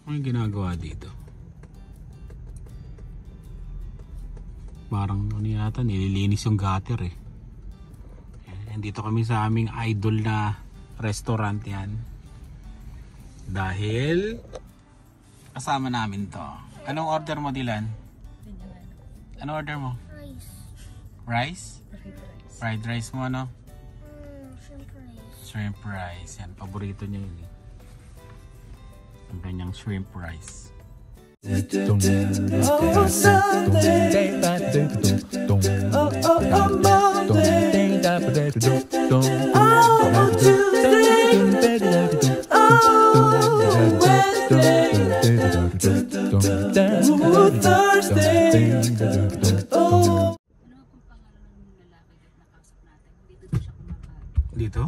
Ano yung ginagawa dito? Parang ano yata, nililinis yung gutter eh. Dito kami sa aming idol na restaurant yan. Dahil kasama namin to. Anong order mo, Dylan? Anong order mo? Rice. Rice? Fried rice mo, ano? Shrimp rice. Shrimp rice. Yan, paborito niya yun eh. Ang kanyang shrimp rice. Oh, Sunday. Oh, Monday. Oh, Tuesday. Oh, Wednesday. Oh, Thursday. Oh. Dito?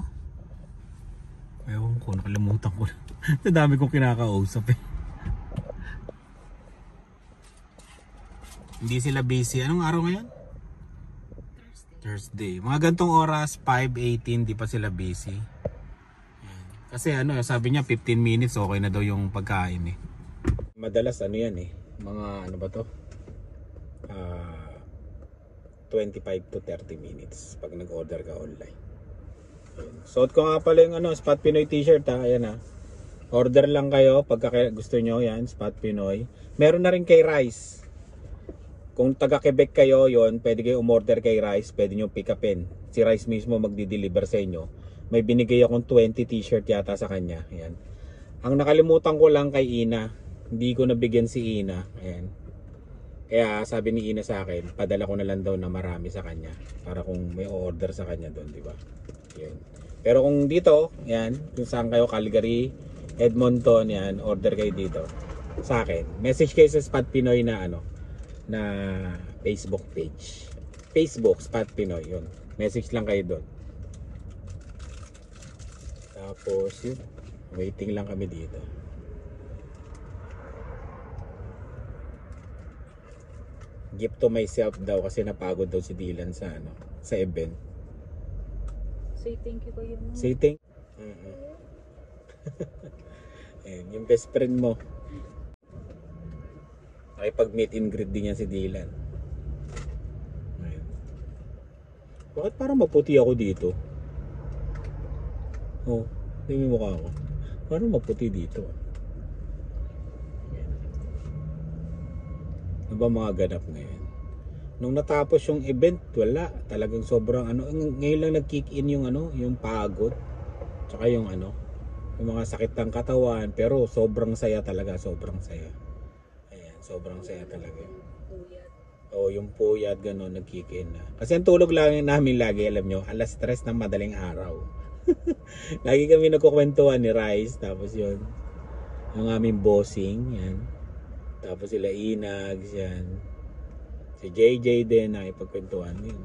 Ewan ko, nakalimutan ko. Ang dami kong kinakausap eh. Hindi sila busy. Anong araw ngayon? Thursday. Mga gantong oras, 5:18, di pa sila busy. Ayan. Kasi ano, sabi niya 15 minutes okay na daw yung pagkain eh. Madalas ano yan eh, mga ano ba to? 25 to 30 minutes pag nag-order ka online. Ayan. Suot ko nga pala yung ano, Spot Pinoy t-shirt ha. Ayan ha. Order lang kayo pagka gusto nyo yan, Spot Pinoy. Meron na rin kay Rice. Kung taga Quebec kayo, yon pwede kayo umorder kay Rice, pwede nyo pick upin. Si Rice mismo magdi-deliver sa inyo. May binigay akong 20 t-shirt yata sa kanya. Ayan. Ang nakalimutan ko lang kay Ina, hindi ko nabigyan si Ina. Ayan. Kaya sabi ni Ina sa akin, padala ko na lang daw na marami sa kanya para kung may order sa kanya doon, di ba? Ayan. Pero kung dito, ayan, kung saan kayo, Calgary, Edmonton, yan, order kayo dito sa akin. Message kayo sa Spot Pinoy na ano, na Facebook page. Facebook Spot Pinoy, yun. Message lang kayo doon. Tapos yun, waiting lang kami dito. Gift to myself daw kasi napagod daw si Dylan sa ano, sa event. Say thank you kayo mo. Say thank. Ayan, yung best friend mo. Pag meet and greet din yan si Dylan. Ayan. Bakit parang maputi ako dito? Oh, tingin mo mukha ako. Parang maputi dito. Ayan. Ano ba mga ganap ngayon? Nung natapos yung event, wala. Talagang sobrang ano. Ngayon lang nag-kick in yung ano, yung pagod. Tsaka yung ano, yung mga sakit ng katawan. Pero sobrang saya talaga, sobrang saya. Sobrang saya talaga. Oo, yung puyat, gano'n, nag-kick in na. Kasi ang tulog lang namin lagi, alam nyo, alas 3 ng madaling araw. Lagi kami nagkukwentuhan ni Rice, tapos yun, yung aming bossing, yan. Tapos sila Inags, yan. Si JJ din, nakipagkwentuhan. Yun.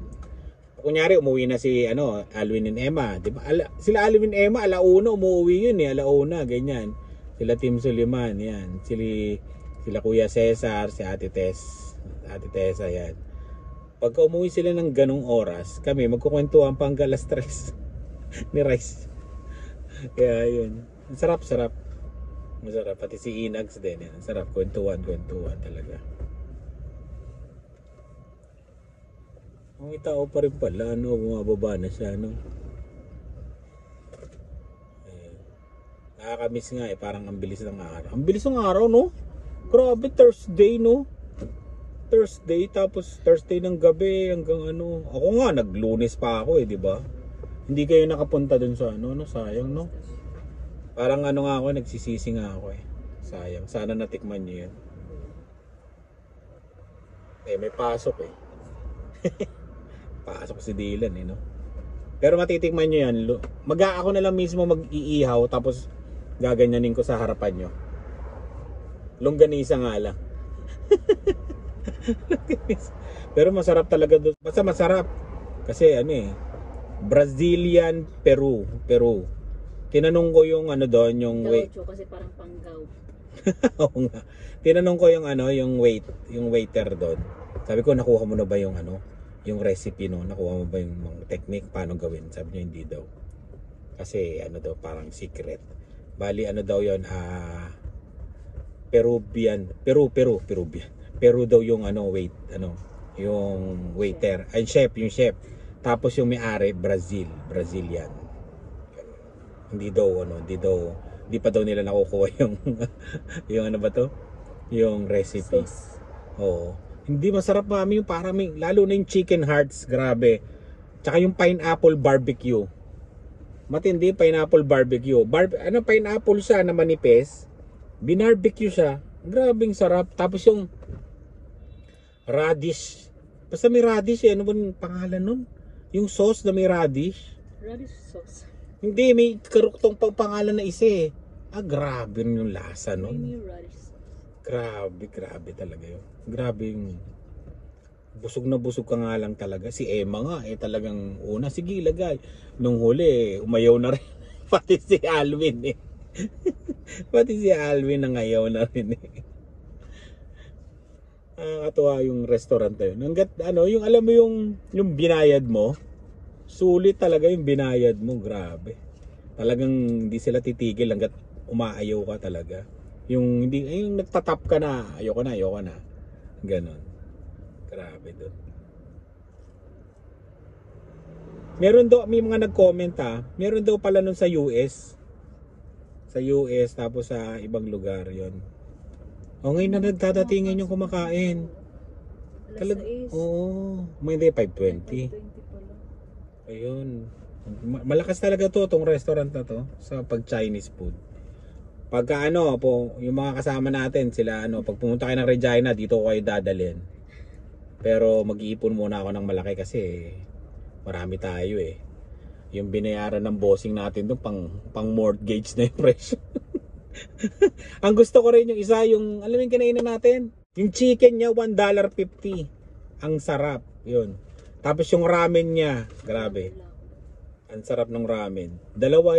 Kunyari, umuwi na si, ano, Alwin and Emma. Diba? Sila Alwin and Emma, alauna, umuwi yun eh, alauna, ganyan. Sila Tim Suliman, yan. Sila Kuya Cesar, si Ate Tessa, yan. Pagka umuwi sila ng ganong oras, kami magkukwentuhan pa hanggang alas 3 ni Rice. Kaya yun, sarap. Masarap, pati si Inags din, yan. Sarap, kwentuhan talaga. Ang tao pa rin pala, no? Bumababa na siya, no? Nakakamiss nga eh, parang ang bilis ng araw. Ang bilis ng araw, no? Grabe, Thursday, no? Thursday, tapos Thursday ng gabi hanggang ano. Ako nga, naglunes pa ako eh, di ba? Hindi kayo nakapunta dun sa ano, no? Sayang, no? Parang ano nga ako, nagsisisi nga ako eh. Sayang, sana natikman nyo yun. Eh, may pasok eh. Pasok si Dylan eh, no? Pero matitikman nyo yan. Ako na lang mismo mag-iihaw, tapos gaganyanin ko sa harapan nyo. Longganisa nga lang. Pero masarap talaga doon. Basta masarap. Kasi ano eh, Brazilian Peru. Tinanong ko yung ano doon, yung wait. Kasi parang panggaw. Oo nga. Tinanong ko yung ano, yung waiter doon. Sabi ko, nakuha mo na ba yung ano, yung recipe no? Nakuha mo ba yung technique paano gawin? Sabi niya hindi daw. Kasi ano daw, parang secret. Bali ano daw yon, Peruvian. Peru daw yung yung waiter. Ay, yung chef. Tapos yung may-ari, Brazilian. Hindi pa daw nila nakukuha yung yung ano ba to? Yung recipe. Sauce. Oo. Hindi masarap mami yung parang lalo na yung chicken hearts, grabe. Tsaka yung pineapple barbecue. Matindi pineapple barbecue. Pineapple siya na manipis. Binarbecue siya. Grabing sarap. Tapos yung radish. Basta may radish eh. Ano ba yung pangalan nun? Yung sauce na may radish. Radish sauce. Hindi, may karuktong pangalan na isa eh. Grabe rin yung lasa nun. Creamy radish sauce. Grabe talaga yun. Grabe yung busog na busog ka nga lang talaga. Si Emma nga talagang una, sige ilagay. Nung huli, umayaw na rin. Pati si Alvin eh. Pati si Alvin na ngayaw na rin eh. Katuwa yung restaurant na yun. Hanggat yung alam mo yung binayad mo, sulit talaga yung binayad mo, grabe. Talagang hindi sila titigil hanggat umaayaw ka talaga. Yung nagtatap ka na, ayoko na. Ganon. Grabe doon. May mga nag-comment meron daw pala nun sa US. Sa US, tapos sa ibang lugar yon. Ngayon na nagdadatingan yung kumakain. Alas 6. Oo. Hindi, 5:20. 5:20 pala. Ayun. Malakas talaga tong restaurant na to sa pag-Chinese food. Pagka yung mga kasama natin, sila pag pumunta kayo ng Regina, dito ko kayo dadalhin. Pero mag-iipon muna ako ng malaki kasi marami tayo eh. Yung binayaran ng bossing natin doon pang mortgage na yung presyo. Ang gusto ko rin yung isa, yung alam mo yung kinainin natin, yung chicken niya $1.50. Ang sarap, yun. Tapos yung ramen niya, grabe. Ang sarap ng ramen. Dalawa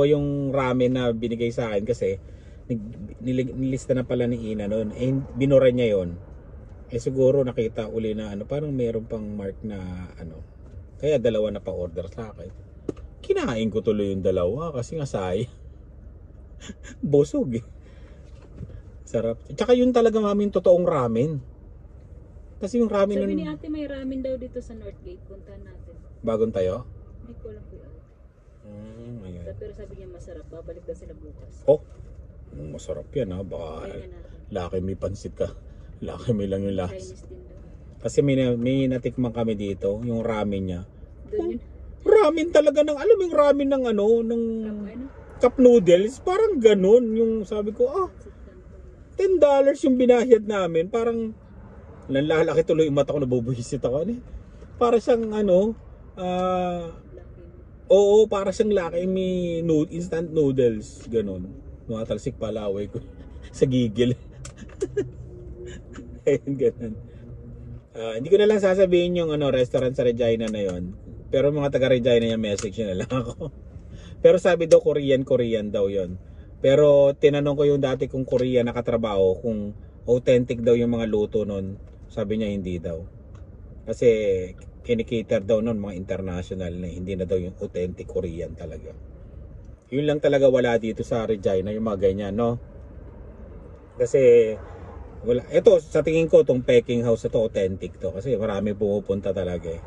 yung ramen na binigay sa akin kasi nilista na pala ni Ina noon. Binura niya yon. Siguro nakita uli na parang meron pang mark na kaya dalawa na pa-order sa akin. Kinain ko tuloy yung dalawa kasi nga sayang. Busog eh. Sarap. Tsaka yun talaga mami yung totoong ramen. Kasi yung ramen Sabi ni ate may ramen daw dito sa Northgate. Puntahan natin. Bagong tayo? Hindi ko alam po yun. Ayun. Pero sabi niya masarap. Babalik daw sila bukas. Masarap yan ha. Baka Kaya natin. laki may pansit ka. Laki may lang yung last. Chinese din daw. Kasi may natikman kami dito, yung ramen niya. Doon yun. Ramen talaga alam mo yung ramen ng ng cup noodles, parang ganun. Yung sabi ko, $10 yung binayad namin. Parang lalaki tuloy yung mata ko, nabubuhisit ako. Para siyang oo, para siyang laki may instant noodles, ganun. Matalsik palaway ko sa gigil. Ayun, ganun. Hindi ko na lang sasabihin yung restaurant sa Regina na yon. Pero mga taga Regina yung message na lang ako. Pero sabi daw Korean daw yon. Pero tinanong ko yung dati kong Korean nakatrabaho kung authentic daw yung mga luto nun. Sabi niya hindi daw. Kasi kinikater daw nun mga international na hindi na daw yung authentic Korean talaga. Yun lang talaga wala dito sa Regina yung mga ganyan, no? Kasi wala. Ito sa tingin ko tong Peking House na to authentic to kasi marami pumupunta talaga eh.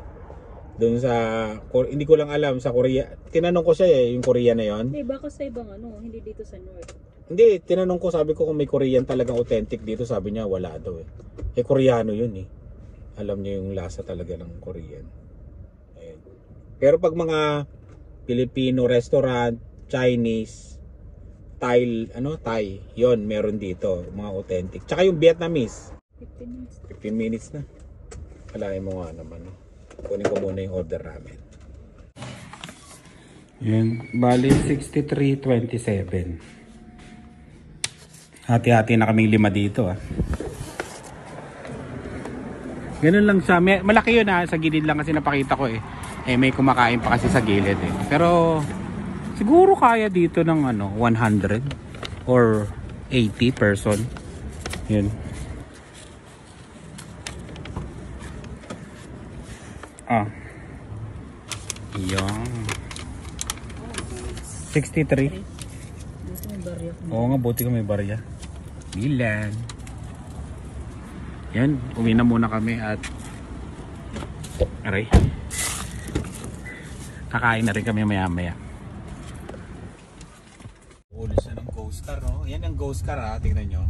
Doon sa hindi ko lang alam sa Korea. Tinanong ko siya yung Korea na yon. Hindi, baka sa ibang hindi dito sa North. Hindi, tinanong ko, sabi ko kung may Korean talagang authentic dito, sabi niya wala daw eh. Koreano yun eh. Alam niya yung lasa talaga ng Korean. Ayun. Pero pag mga Filipino restaurant, Chinese, Thai, yon meron dito, mga authentic. Tsaka yung Vietnamese. 15 minutes. 15 minutes na. Kalahin mo nga naman. Kunin ko muna yung order namin. Yan, bali 63.27. Hati-hati na kaming 5 dito Ganun lang siya. Malaki yun sa gilid lang kasi napakita ko eh. May kumakain pa kasi sa gilid eh. Pero siguro kaya dito ng 100 or 80 person. Yun. Yung 63. Buti may barya ko. Oo nga, buti ka may barya. Milan. Yan, uwi na muna kami at aray. Kakain na rin kami maya-maya. Ulis na ng ghost car, no? Yan ang ghost car, ha? Tingnan nyo.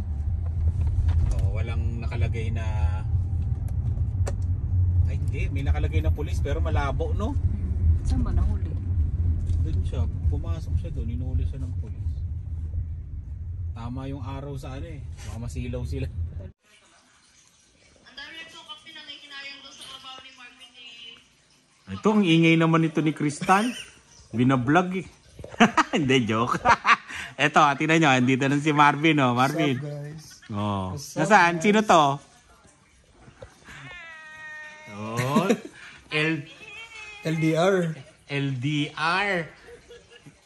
So, walang nakalagay na... Ay, hindi. May nakalagay na pulis pero malabo, no? Saan ba nahuli? Doon siya. Pumasok siya doon. Inuuli siya ng pulis. Tama yung araw sa ano eh. Baka masilaw sila. Ito, ang ingay naman ito ni Crystal. Binablog eh. Hindi, joke. Ito, tingnan nyo. Andito na si Marvin, oh. Marvin. Guys. Oh. Nasaan? Sino to? Oh. LDR. LDR.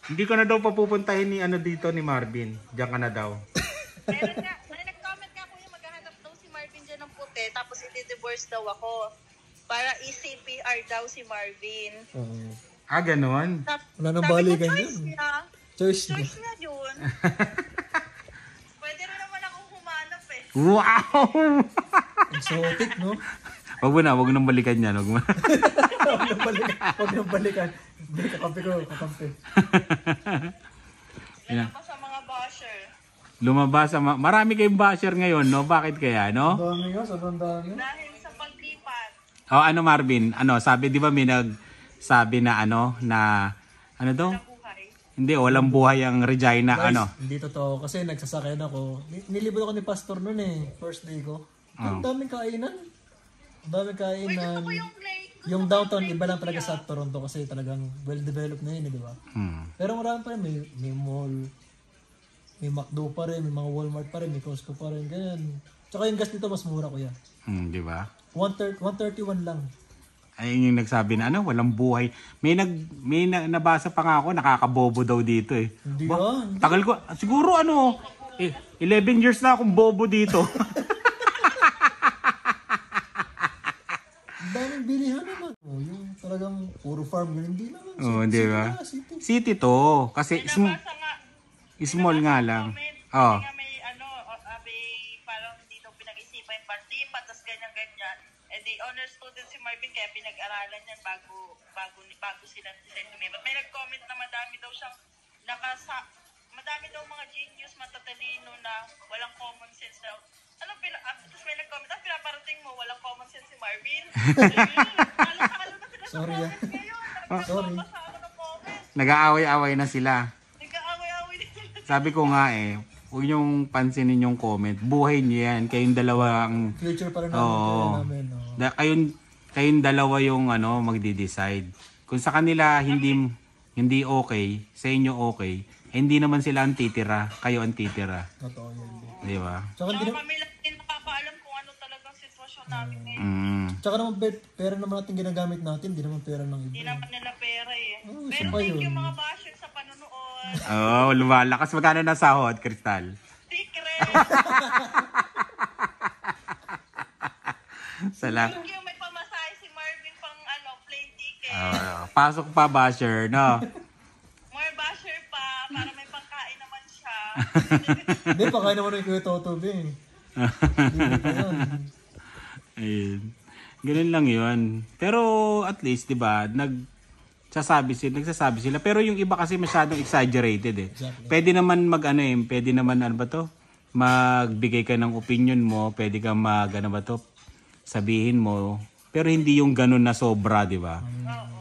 Hindi ko na daw papupuntahin ni ano dito ni Marvin. Diyan ka na daw. Meron nga, may nag-comment nga kuya, maghahanap daw si Marvin dyan ng puti, tapos i-divorce daw ako. Para i-CPR daw si Marvin. Ah, ganon? Wala nang Sabi ko, balikan choice yun. niya. Choice niya. Choice niya yun. Pwede rin naman akong humanap eh. Wow! Exotic, no? Wag mo na, wag nang balikan yan. Wag mo. Huwag nang balikan. Huwag nang balikan. Balik kakampi ko, kakampi. Yan. Ako sa mga basher. Lumabas sa marami kayong basher ngayon, no? Bakit kaya, no? Dami nga, sobrang dami. Dahil sa paglipat. Oh, ano Marvin? Ano, sabi 'di ba may nagsabi na ano na ano daw? Buhay. Hindi, walang buhay ang Regina, Guys, ano? hindi totoo. Kasi nagsasakyan ako. Nilibot ako ni Pastor noon eh. First day ko. Ang daming kainan. Ang daming kainan. Yung play. Yung downtown, iba lang talaga sa Toronto kasi talagang well-developed na yun, di ba? Pero marami pa rin. May mall. May McDo pa rin. May mga Walmart pa rin. May Costco pa rin. Ganyan. Tsaka yung gas dito mas mura kuya. 'Di ba? 131 lang. Ayun yung nagsabi na ano, walang buhay. Nabasa pa nga ako, nakakabobo daw dito eh. Hindi Ba, ah. tagal ko, siguro ano, 11 years na akong bobo dito. Ang daming bilihan naman. Oh, yung talagang puro farm. Yun, hindi naman. Oo, di ba? City. City to, kasi Nabasa nga. small nga lang. Comment. Oh. Kasi nga may parang hindi daw pinag-isipan yung partipa, tapos ganyan-ganyan. Eh di honor student si Marvin, kaya pinag-aralan yan bago sila decide lumipat. May nag-comment na madami daw siyang madami daw mga genius, matatalino na walang common sense daw. Tapos may nag-comment, pinaparating mo, walang common sense si Marvin. Halo-halo na sila sa Sorry, ah. comment ngayon. Sorry. Nagbabasa ako ng comment. Nag-aaway-away na sila. Nagka-away-away din sila. Sabi ko nga huwag niyong pansinin yung comment. Buhay niyo yan. Kayong dalawa ang... Future pa rin namin. Oo. Kaya namin. Oh. Kayong dalawa yung magdi-decide. Kung sa kanila hindi okay, sa inyo okay, hindi naman sila ang titira. Kayo ang titira. Totoo yan. Di ba? Tsaka, hindi, Kami lang din nakakaalam kung ano talagang sitwasyon namin ngayon. tsaka naman pera naman natin ginagamit natin. Hindi naman pera ng Hindi iba. naman nila pera eh. Oh, Pero isa pa thank yun. you mga basher sa panonood. Oo, lumalakas. Magkano na sahod, Crystal? Secret! Salamat. Thank you, may pamasahe si Marvin pang plane ticket. Pasok pa, basher, no? More basher pa, para may pangkain naman siya. Hindi, pakain naman yung Kuya Toto, be. Hindi pa yun. Ayun. Ganun lang yun. Pero at least, di ba, nagsasabi sila. Pero yung iba kasi masyadong exaggerated eh. Exactly. Pwede naman pwede naman magbigay ka ng opinion mo, pwede kang sabihin mo. Pero hindi yung ganun na sobra, di ba?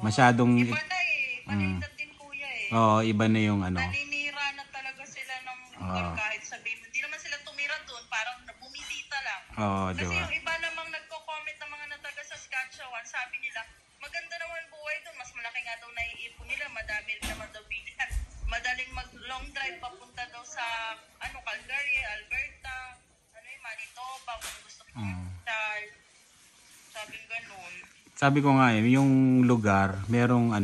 Masyadong, Iba na eh. Panindad din kuya eh. oh, iba na yung Naninira na talaga sila ng lugar kahit sabihin mo. Hindi naman sila tumira doon, parang bumibita lang. oh, di Kasi ba? yung iba namang nagko-comment ng mga nataga sa Saskatchewan, sabi nila, maganda naman buhay doon, mas malaki nga daw naiipon nila, madami rin naman daw bilihan. Madaling mag-long drive papunta daw sa Calgary, Alberta, Manitoba, kung gusto ko sabi ganun. Sabi ko nga yung lugar, merong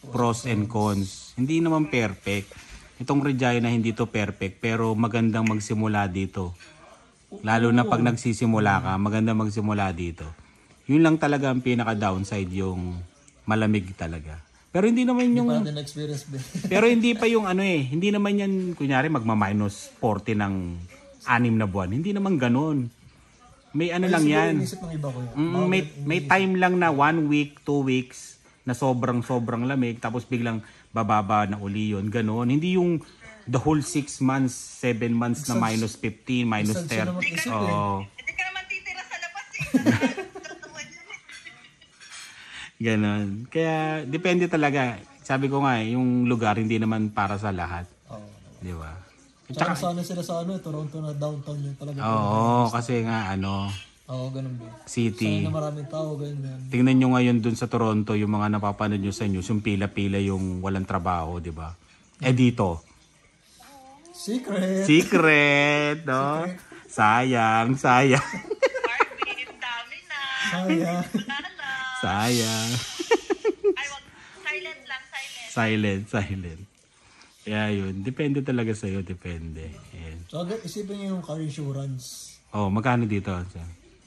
pros and cons. Hindi naman perfect. Itong Regina hindi to perfect, pero magandang magsimula dito. Lalo na pag nagsisimula ka, maganda magsimula dito. Yun lang talaga ang pinaka-downside, yung malamig talaga. Pero hindi naman Hindi yung pa natin na-experience ba? pero hindi pa yung ano eh, hindi naman yan kunyari magma-minus 40 ng 6 na buwan. Hindi naman ganoon. May ano lang Siguro yan. inisip ng iba ko yan. May time lang na 1 week, 2 weeks na sobrang lamig tapos biglang bababa na uli yun. Ganoon. Hindi yung the whole 6 months, 7 months na minus 15, minus Minsan sila 30. mag-isip eh. Oo. Hindi ka naman titira sa labas eh. Ganon. Kaya depende talaga. Sabi ko nga yung lugar hindi naman para sa lahat. Oo. Di ba? Tsaka sana sila sa Toronto na downtown yung talaga. Oo, kasi nga Oo, ganun din. city. Sana maraming tao, ganyan. Tingnan nyo ngayon dun sa Toronto, yung mga napapanood nyo sa news, yung pila-pila yung walang trabaho, di ba? Eh dito, Secret, no? Sayang. Marvin, dami na. Sayang. Wala na. Sayang. Ay, wag. Silent lang, silent. Silent. Kaya yun, depende talaga sa'yo, depende. Ayan. So, isipin nyo yung car insurance. Oh, magkano dito?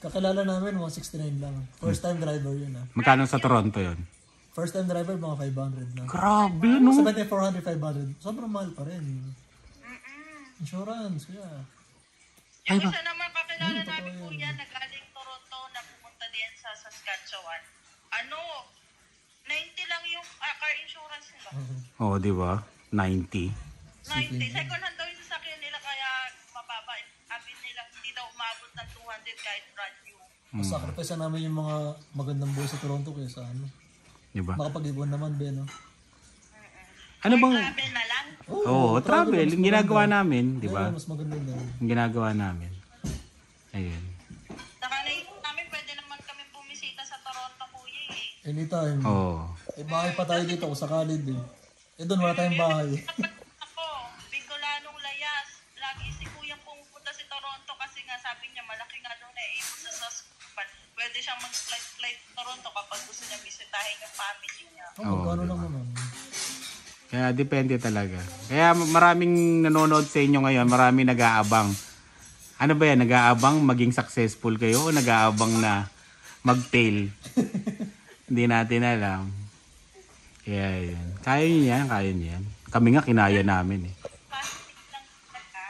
Kakilala namin, 169 lang. First time driver yun Magkano sa Toronto yun? First time driver, mga 500 lang. Grabe, no? 400, 500. Sobrang mahal pa rin. Insurance, yeah. Yung isa naman kakilala namin kuya na galing Toronto na pumunta din sa Saskatchewan. 90 lang yung car insurance nila. Oo, di ba? 90. 90. Second hand daw yung sasakyan nila kaya mababa. Sabi nila hindi daw umabot ng 200 kahit brand new. Sacrifice namin yung mga magandang buhay sa Toronto kaysa Di ba? makapag-ibon naman, Ben, no? Ano bang... Sabi na lang. Oo, travel. Yung ginagawa namin, di ba? Mas maganda na. Yung ginagawa namin. Ayun. Saka namin pwede naman kami bumisita sa Toronto kuya eh. Anytime. Oo. Eh, bahay pa tayo dito kung sakali din. Eh, doon wala tayong bahay. Ako, Bicolanong Layas. Lagi si kuya pumupunta si Toronto kasi nga sabi niya malaki nga doon eh. Sa Saskatchewan. Pwede siyang mag-flight Toronto kapag gusto niya bisitahin yung family niya. Magkano lang naman. Kaya depende talaga. Kaya maraming nanonood sa inyo ngayon, maraming nag-aabang. Ano ba yan? Nag-aabang maging successful kayo o nag-aabang na mag-fail? Hindi natin alam. Kaya yun. Kaya nyo yan, kaya nyo yan. Kami nga kinaya namin eh. Positive lang talaga.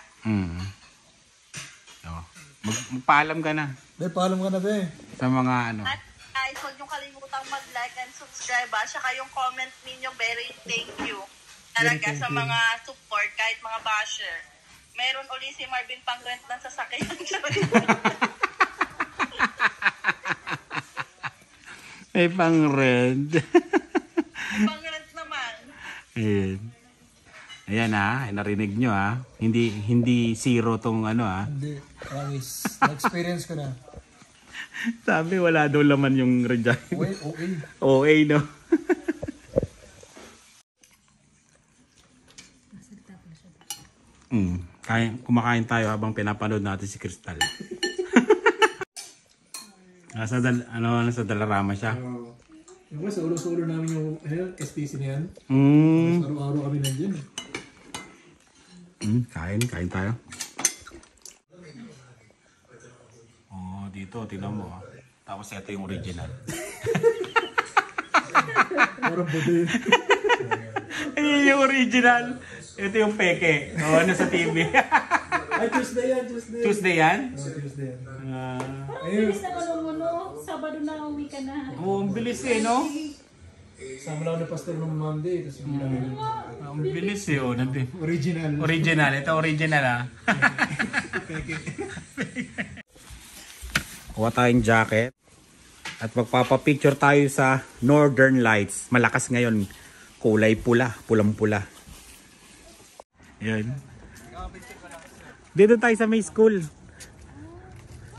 Oh. Magpaalam ka na Be, paalam ka na, be. sa mga At guys, huwag niyong kalimutang mag-like and subscribe saka yung comment ninyo, very thank you. Talaga sa mga support, kahit mga basher. Meron uli si Marvin pang rent ng sasakyan. may pang-rent. Pang rent naman. Ayan. Ayan narinig nyo Hindi zero tong Hindi, promise. Na-experience ko na. Sabi wala daw laman yung Regina. OA no. Kumakain tayo habang pinapanood natin si Crystal. nasa Dalarama siya. Yung sa ulo-ulo namin yung STC na yan. Araw-araw kami nandiyan. Kain tayo. Dito, tingnan mo. Tapos ito yung original. Parang bude. Ayan yung original. Ito yung peke. Nasa TV. Ay, Tuesday yan. Tuesday yan? Tuesday yan. Bilis na manuno. Sabado na uwi ka na. Ang bilis no? Sama lang na pastor ng Monday. Tapos biglang Ang bilis original. Original. Ito original Kuha tayong jacket. At magpapapicture tayo sa Northern Lights. Malakas ngayon. Kulay pula. Pulang-pula. Yan. Dito tayo sa may school.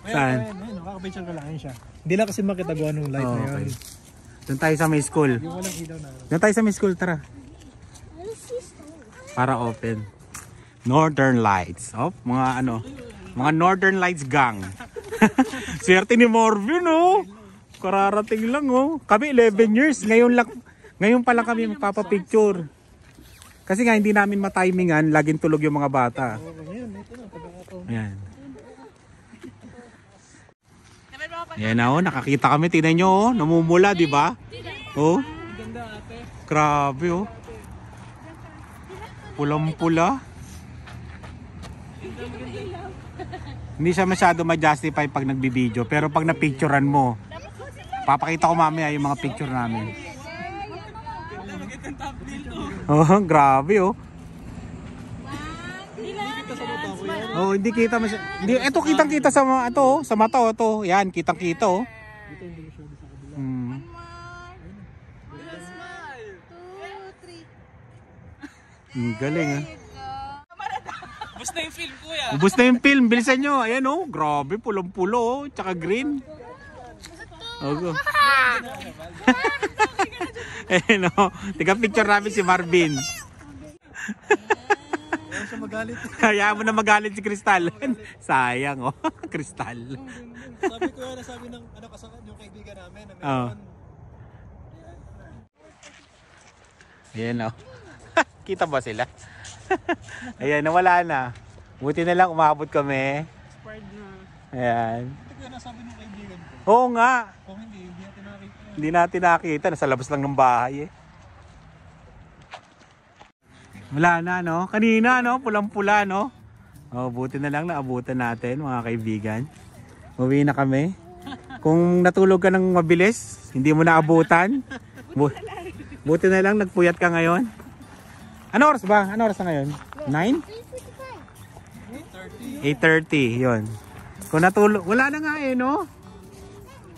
Saan? Ayun, nakaka-picture ko lang. Ayun siya. Hindi lang kasi makitagawa ng light na yun. Doon tayo sa may school. Yung walang ilaw na. Doon tayo sa may school. Tara. Para open. Northern Lights. Mga Northern Lights gang. Swerte ni Marvin Kararating lang Kami 11 years. Ngayon pa lang kami magpapapicture. Kasi nga hindi namin matimingan, laging tulog yung mga bata. Ayan. Ayan nakakita kami. Tingnan nyo namumula, di ba? Grabe oh. Pulang-pula. Hindi siya masyado ma-justify pag nagbibideo. Pero pag na-picturean mo, papakita ko mamaya yung mga picture namin. Oh, grabe oh. Oh, hindi kita masyado. Hindi, ito kitang-kita sa ito, oh, sa mata oh, ito. Yan, kitang-kita oh. Galing ah. Ubus na yung film ko yan. Ubus na yung film, bilisan nyo. Ayan oh, grabe, pulong-pulo oh, tsaka green. Oh, ayan oh, tiga picture namin si Marvin. Ayaw siya magalit. Hayaan mo na magalit si Crystal. Sayang oh, Crystal. Sabi ko yan, sabi ng kasama yung kaibigan namin na Oh. meron. Ayan oh. Kita ba sila? Ayan, nawala na. Buti na lang umabot kami. Expired na. Ayan. Ito ko yan, sabi ng kaibigan ko. Oo nga. Kung hindi natin nakita. Hindi natin nakita. Nasa labas lang ng bahay eh. Wala na no? Kanina no? Pulang-pula no? Oh, buti na lang naabutan natin mga kaibigan. Uwi na kami. Kung natulog ka ng mabilis, hindi mo naabutan. Buti na lang nagpuyat ka ngayon. Ano oras ba? Ano oras na ngayon? 9? 8:30. Yun. Kung natulog, wala na nga eh no?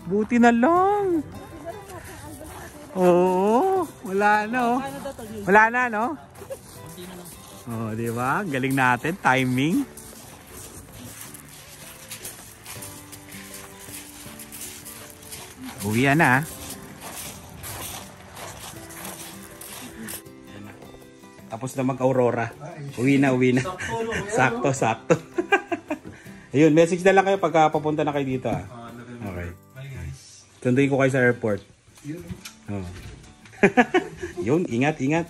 Buti na lang. Oo, wala na oh. Wala na no? Oh, di ba? Galing natin, timing. Uwi na. Tapos na mag-aurora. Uwi na, uwi na. Sakto, sakto. Ayun, message na lang kayo pagka papunta na kayo dito ah. Okay. Sunduin ko kayo sa airport. Oh. Yun, ingat, ingat.